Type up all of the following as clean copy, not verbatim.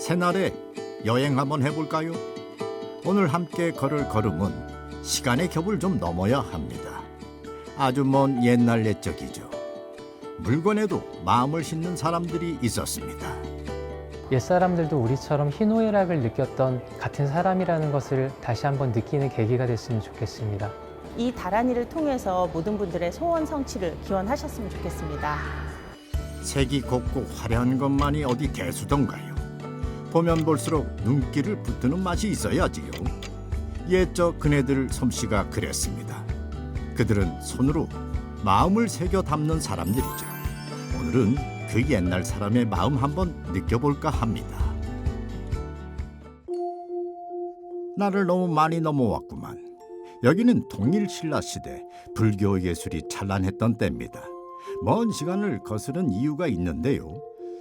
새날에 여행 한번 해볼까요? 오늘 함께 걸을 걸음은 시간의 겹을 좀 넘어야 합니다. 아주 먼 옛날 옛적이죠. 물건에도 마음을 싣는 사람들이 있었습니다. 옛사람들도 우리처럼 희노애락을 느꼈던 같은 사람이라는 것을 다시 한번 느끼는 계기가 됐으면 좋겠습니다. 이 다란이를 통해서 모든 분들의 소원 성취를 기원하셨으면 좋겠습니다. 색이 곱고 화려한 것만이 어디 대수던가요? 보면 볼수록 눈길을 붙드는 맛이 있어야지요. 옛적 그네들 솜씨가 그랬습니다. 그들은 손으로 마음을 새겨 담는 사람들이죠. 오늘은 그 옛날 사람의 마음 한번 느껴볼까 합니다. 나를 너무 많이 넘어왔구만. 여기는 통일신라 시대 불교 예술이 찬란했던 때입니다. 먼 시간을 거스른 이유가 있는데요.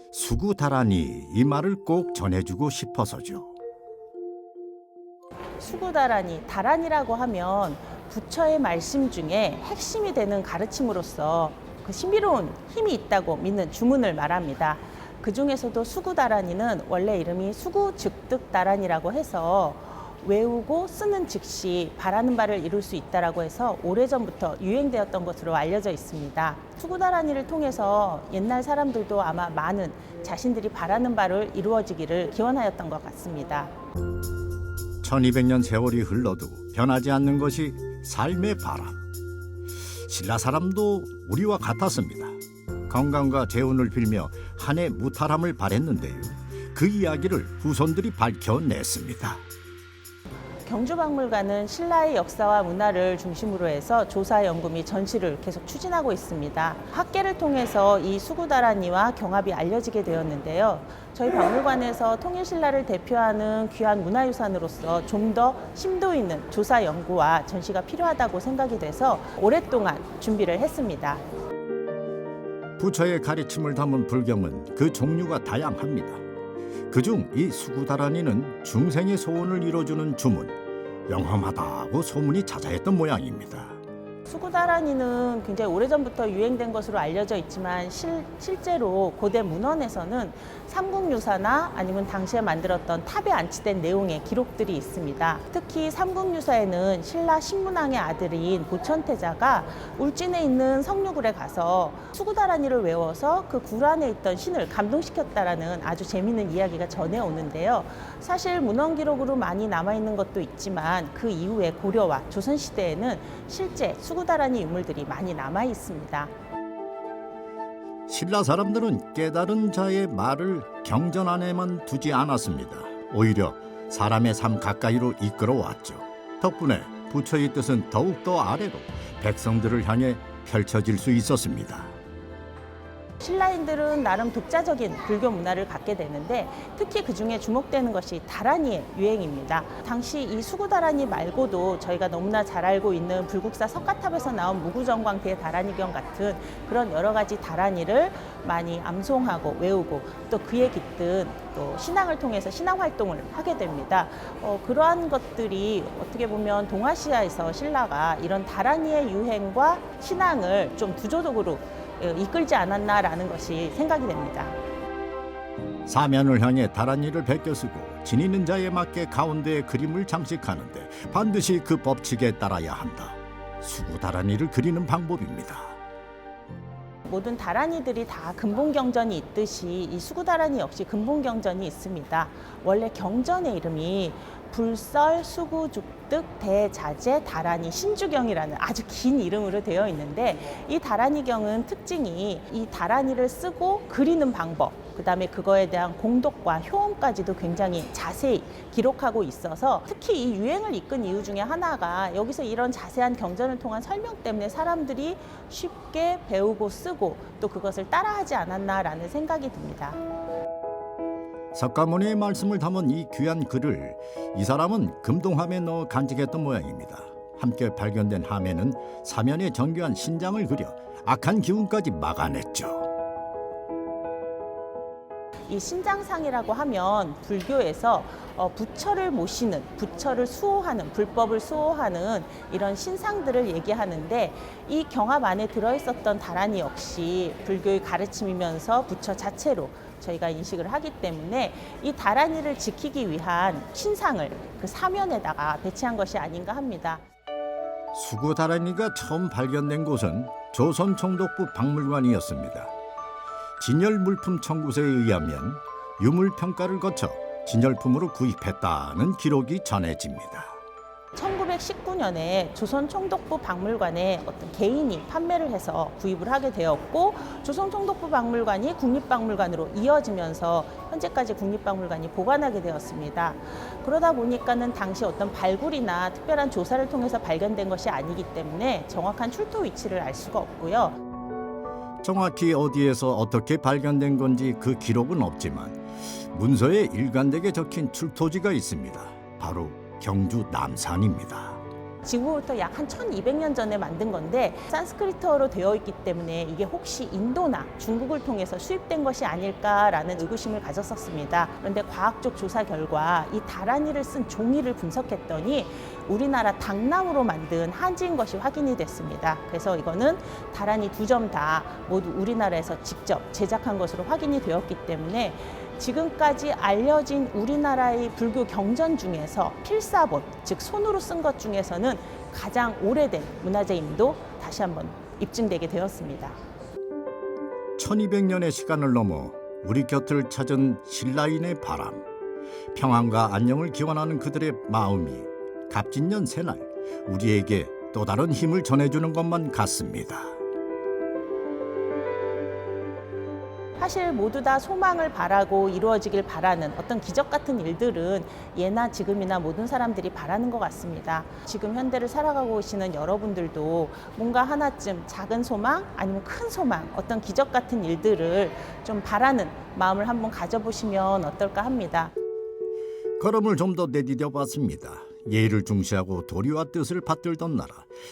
수구다란이 이 말을 꼭 전해주고 싶어서죠. 수구다란이, 다란이라고 하면 부처의 말씀 중에 핵심이 되는 가르침으로서 그 신비로운 힘이 있다고 믿는 주문을 말합니다. 그 중에서도 수구다란이는 원래 이름이 수구즉득다란이라고 해서 외우고 쓰는 즉시 바라는 바를 이룰 수 있다라고 해서 오래전부터 유행되었던 것으로 알려져 있습니다. 수구다란이를 통해서 옛날 사람들도 아마 많은 자신들이 바라는 바를 이루어지기를 기원하였던 것 같습니다. 1200년 세월이 흘러도 변하지 않는 것이 삶의 바람. 신라 사람도 우리와 같았습니다. 건강과 재운을 빌며 한 해 무탈함을 바랬는데요. 그 이야기를 후손들이 밝혀냈습니다. 경주박물관은 신라의 역사와 문화를 중심으로 해서 조사, 연구 및 전시를 계속 추진하고 있습니다. 학계를 통해서 이 수구다란이와 경합이 알려지게 되었는데요. 저희 박물관에서 통일신라를 대표하는 귀한 문화유산으로서 좀 더 심도 있는 조사, 연구와 전시가 필요하다고 생각이 돼서 오랫동안 준비를 했습니다. 부처의 가르침을 담은 불경은 그 종류가 다양합니다. 그중 이 수구다란이는 중생의 소원을 이뤄주는 주문, 영험하다고 소문이 자자했던 모양입니다. 수구다란이는 굉장히 오래전부터 유행된 것으로 알려져 있지만 실제로 고대 문헌에서는 삼국유사나 아니면 당시에 만들었던 탑에 안치된 내용의 기록들이 있습니다. 특히 삼국유사에는 신라 신문왕의 아들인 보천태자가 울진에 있는 성류굴에 가서 수구다란이를 외워서 그 굴 안에 있던 신을 감동시켰다라는 아주 재미있는 이야기가 전해오는데요. 사실 문헌 기록으로 많이 남아있는 것도 있지만 그 이후에 고려와 조선시대에는 실제 수구다란이 유물들이 많이 남아 있습니다. 신라 사람들은 깨달은 자의 말을 경전 안에만 두지 않았습니다. 오히려 사람의 삶 가까이로 이끌어왔죠. 덕분에 부처의 뜻은 더욱더 아래로 백성들을 향해 펼쳐질 수 있었습니다. 신라인들은 나름 독자적인 불교 문화를 갖게 되는데 특히 그중에 주목되는 것이 다란이의 유행입니다. 당시 이 수구다란이 말고도 저희가 너무나 잘 알고 있는 불국사 석가탑에서 나온 무구정광 대다란이경 같은 그런 여러 가지 다란이를 많이 암송하고 외우고 또 그에 깃든 또 신앙을 통해서 신앙 활동을 하게 됩니다. 그러한 것들이 어떻게 보면 동아시아에서 신라가 이런 다란이의 유행과 신앙을 좀 두조적으로 이끌지 않았나라는 것이 생각이 됩니다. 사면을 향해 다란이를 베껴 쓰고 지니는 자에 맞게 가운데에 그림을 장식하는데 반드시 그 법칙에 따라야 한다. 수구다란이를 그리는 방법입니다. 모든 다란이들이 다 근본경전이 있듯이 이 수구다란이 역시 근본경전이 있습니다. 원래 경전의 이름이 불설, 수구죽득, 대자재, 다란이, 신주경이라는 아주 긴 이름으로 되어 있는데 이 다란이경은 특징이 이 다란이를 쓰고 그리는 방법, 그다음에 그거에 대한 공독과 효험까지도 굉장히 자세히 기록하고 있어서 특히 이 유행을 이끈 이유 중에 하나가 여기서 이런 자세한 경전을 통한 설명 때문에 사람들이 쉽게 배우고 쓰고 또 그것을 따라하지 않았나라는 생각이 듭니다. 석가모니의 말씀을 담은 이 귀한 글을 이 사람은 금동함에 넣어 간직했던 모양입니다. 함께 발견된 함에는 사면에 정교한 신장을 그려 악한 기운까지 막아냈죠. 이 신장상이라고 하면 불교에서 부처를 모시는, 부처를 수호하는, 불법을 수호하는 이런 신상들을 얘기하는데 이 경합 안에 들어있었던 다란이 역시 불교의 가르침이면서 부처 자체로 저희가 인식을 하기 때문에 이 다란이를 지키기 위한 신상을 그 사면에다가 배치한 것이 아닌가 합니다. 수구 다란이가 처음 발견된 곳은 조선 총독부 박물관이었습니다. 진열 물품 청구서에 의하면 유물 평가를 거쳐 진열품으로 구입했다는 기록이 전해집니다. 1919년에 조선 총독부 박물관에 어떤 개인이 판매를 해서 구입을 하게 되었고 조선 총독부 박물관이 국립박물관으로 이어지면서 현재까지 국립박물관이 보관하게 되었습니다. 그러다 보니까는 당시 어떤 발굴이나 특별한 조사를 통해서 발견된 것이 아니기 때문에 정확한 출토 위치를 알 수가 없고요. 정확히 어디에서 어떻게 발견된 건지 그 기록은 없지만 문서에 일관되게 적힌 출토지가 있습니다. 바로 경주 남산입니다. 지금부터 약 한 1200년 전에 만든 건데 산스크리트어로 되어 있기 때문에 이게 혹시 인도나 중국을 통해서 수입된 것이 아닐까라는 의구심을 가졌었습니다. 그런데 과학적 조사 결과 이 다란이를 쓴 종이를 분석했더니 우리나라 당나무로 만든 한지인 것이 확인이 됐습니다. 그래서 이거는 다란이 2점 다 모두 우리나라에서 직접 제작한 것으로 확인이 되었기 때문에 지금까지 알려진 우리나라의 불교 경전 중에서 필사본, 즉 손으로 쓴 것 중에서는 가장 오래된 문화재임도 다시 한번 입증되게 되었습니다. 1200년의 시간을 넘어 우리 곁을 찾은 신라인의 바람, 평안과 안녕을 기원하는 그들의 마음이 갑진년 새날 우리에게 또 다른 힘을 전해주는 것만 같습니다. 사실 모두 다 소망을 바라고 이루어지길 바라는 어떤 기적 같은 일들은 예나 지금이나 모든 사람들이 바라는 것 같습니다. 지금 현대를 살아가고 계시는 여러분들도 뭔가 하나쯤 작은 소망 아니면 큰 소망, 어떤 기적 같은 일들을 좀 바라는 마음을 한번 가져보시면 어떨까 합니다. 걸음을 좀 더 내디뎌 봤습니다. 예의를 중시하고 도리와 뜻을 받들던 나라,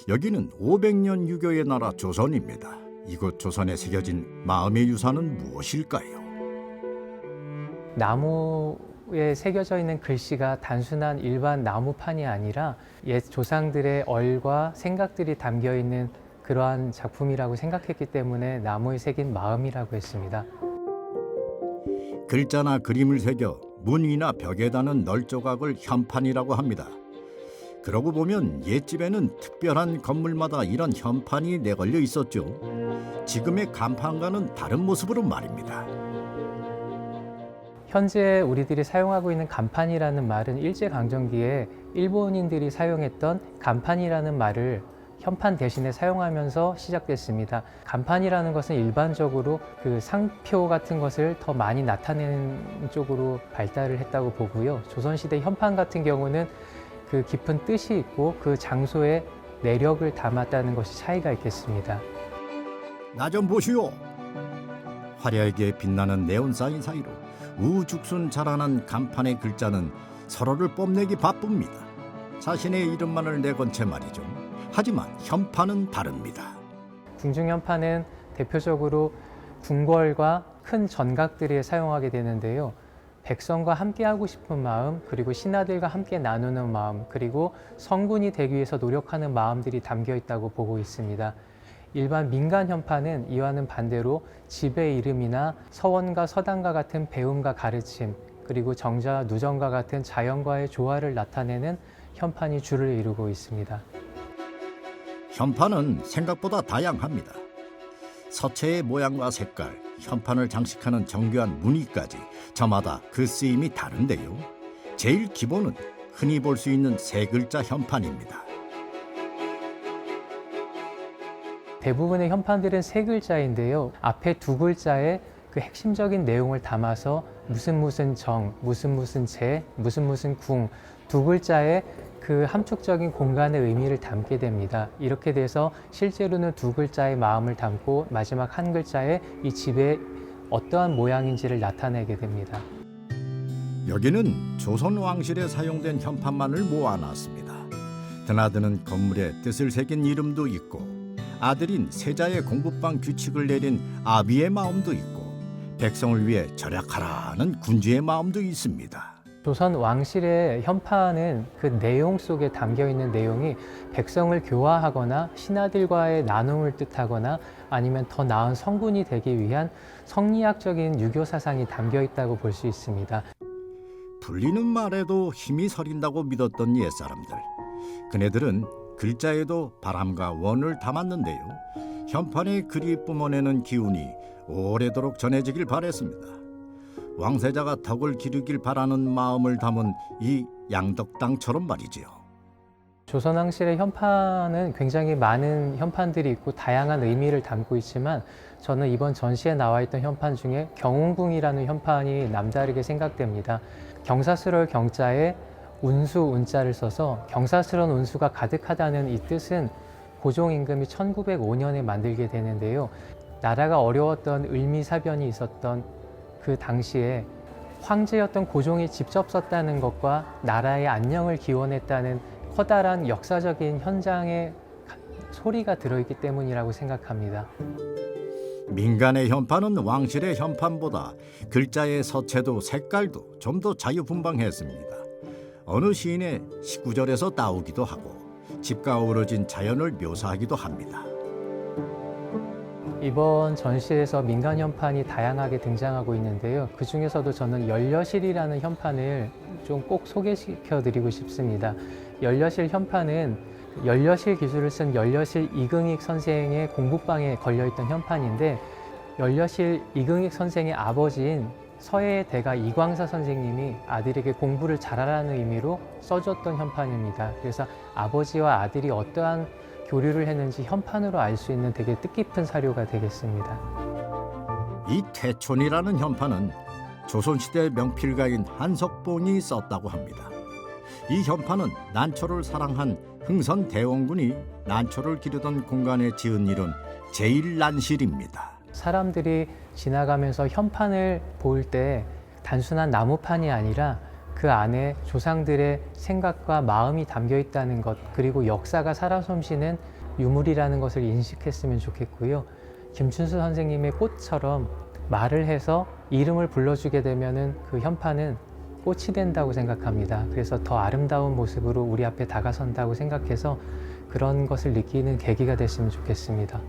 여기는 500년 유교의 나라 조선입니다. 이곳 조선에 새겨진 마음의 유산은 무엇일까요? 나무에 새겨져 있는 글씨가 단순한 일반 나무판이 아니라 옛 조상들의 얼과 생각들이 담겨 있는 그러한 작품이라고 생각했기 때문에 나무에 새긴 마음이라고 했습니다. 글자나 그림을 새겨 문 위나 벽에 다는 널조각을 현판이라고 합니다. 그러고 보면 옛집에는 특별한 건물마다 이런 현판이 내걸려 있었죠. 지금의 간판과는 다른 모습으로 말입니다. 현재 우리들이 사용하고 있는 간판이라는 말은 일제강점기에 일본인들이 사용했던 간판이라는 말을 현판 대신에 사용하면서 시작됐습니다. 간판이라는 것은 일반적으로 그 상표 같은 것을 더 많이 나타내는 쪽으로 발달을 했다고 보고요. 조선시대 현판 같은 경우는 그 깊은 뜻이 있고 그 장소에 내력을 담았다는 것이 차이가 있겠습니다. 나 좀 보시오. 화려하게 빛나는 네온사인 사이로 우죽순 자라난 간판의 글자는 서로를 뽐내기 바쁩니다. 자신의 이름만을 내건 채 말이죠. 하지만 현판은 다릅니다. 궁중현판은 대표적으로 궁궐과 큰 전각들에 사용하게 되는데요. 백성과 함께하고 싶은 마음, 그리고 신하들과 함께 나누는 마음, 그리고 성군이 되기 위해서 노력하는 마음들이 담겨 있다고 보고 있습니다. 일반 민간 현판은 이와는 반대로 집의 이름이나 서원과 서당과 같은 배움과 가르침, 그리고 정자와 누정과 같은 자연과의 조화를 나타내는 현판이 주를 이루고 있습니다. 현판은 생각보다 다양합니다. 서체의 모양과 색깔, 현판을 장식하는 정교한 무늬까지 저마다 그 쓰임이 다른데요. 제일 기본은 흔히 볼 수 있는 세 글자 현판입니다. 대부분의 현판들은 세 글자인데요. 앞에 두 글자에 그 핵심적인 내용을 담아서 무슨 정, 무슨 재, 무슨 궁, 두 글자에 그 함축적인 공간의 의미를 담게 됩니다. 이렇게 돼서 실제로는 두 글자의 마음을 담고 마지막 한 글자에 이 집의 어떠한 모양인지를 나타내게 됩니다. 여기는 조선 왕실에 사용된 현판만을 모아놨습니다. 드나드는 건물에 뜻을 새긴 이름도 있고 아들인 세자의 공부방 규칙을 내린 아비의 마음도 있고 백성을 위해 절약하라는 군주의 마음도 있습니다. 조선 왕실의 현판은 그 내용 속에 담겨 있는 내용이 백성을 교화하거나 신하들과의 나눔을 뜻하거나 아니면 더 나은 성군이 되기 위한 성리학적인 유교 사상이 담겨 있다고 볼 수 있습니다. 불리는 말에도 힘이 서린다고 믿었던 옛사람들. 그네들은 글자에도 바람과 원을 담았는데요. 현판의 글이 뿜어내는 기운이 오래도록 전해지길 바랬습니다. 왕세자가 덕을 기르길 바라는 마음을 담은 이 양덕당처럼 말이지요. 조선왕실의 현판은 굉장히 많은 현판들이 있고 다양한 의미를 담고 있지만 저는 이번 전시에 나와 있던 현판 중에 경운궁이라는 현판이 남다르게 생각됩니다. 경사스러울 경자에 운수 운자를 써서 경사스러운 운수가 가득하다는 이 뜻은 고종 임금이 1905년에 만들게 되는데요. 나라가 어려웠던 을미사변이 있었던 그 당시에 황제였던 고종이 직접 썼다는 것과 나라의 안녕을 기원했다는 커다란 역사적인 현장의 소리가 들어있기 때문이라고 생각합니다. 민간의 현판은 왕실의 현판보다 글자의 서체도 색깔도 좀 더 자유분방했습니다. 어느 시인의 시구절에서 따오기도 하고 집과 어우러진 자연을 묘사하기도 합니다. 이번 전시에서 민간 현판이 다양하게 등장하고 있는데요. 그 중에서도 저는 열려실이라는 현판을 좀 꼭 소개시켜 드리고 싶습니다. 열려실 현판은 열려실 기술을 쓴 열려실 이긍익 선생의 공부방에 걸려있던 현판인데 열려실 이긍익 선생의 아버지인 서예의 대가 이광사 선생님이 아들에게 공부를 잘하라는 의미로 써줬던 현판입니다. 그래서 아버지와 아들이 어떠한 교류를 했는지 현판으로 알 수 있는 되게 뜻깊은 사료가 되겠습니다. 이 태촌이라는 현판은 조선시대 명필가인 한석봉이 썼다고 합니다. 이 현판은 난초를 사랑한 흥선 대원군이 난초를 기르던 공간에 지은 이름 제일난실입니다. 사람들이 지나가면서 현판을 볼 때 단순한 나무판이 아니라 그 안에 조상들의 생각과 마음이 담겨 있다는 것, 그리고 역사가 살아 숨쉬는 유물이라는 것을 인식했으면 좋겠고요. 김춘수 선생님의 꽃처럼 말을 해서 이름을 불러주게 되면은 그 현판은 꽃이 된다고 생각합니다. 그래서 더 아름다운 모습으로 우리 앞에 다가선다고 생각해서 그런 것을 느끼는 계기가 됐으면 좋겠습니다.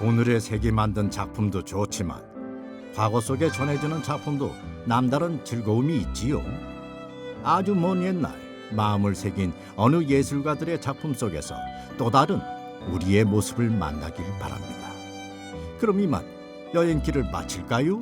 오늘의 색이 만든 작품도 좋지만 과거 속에 전해지는 작품도 남다른 즐거움이 있지요. 아주 먼 옛날 마음을 새긴 어느 예술가들의 작품 속에서 또 다른 우리의 모습을 만나길 바랍니다. 그럼 이만 여행길을 마칠까요?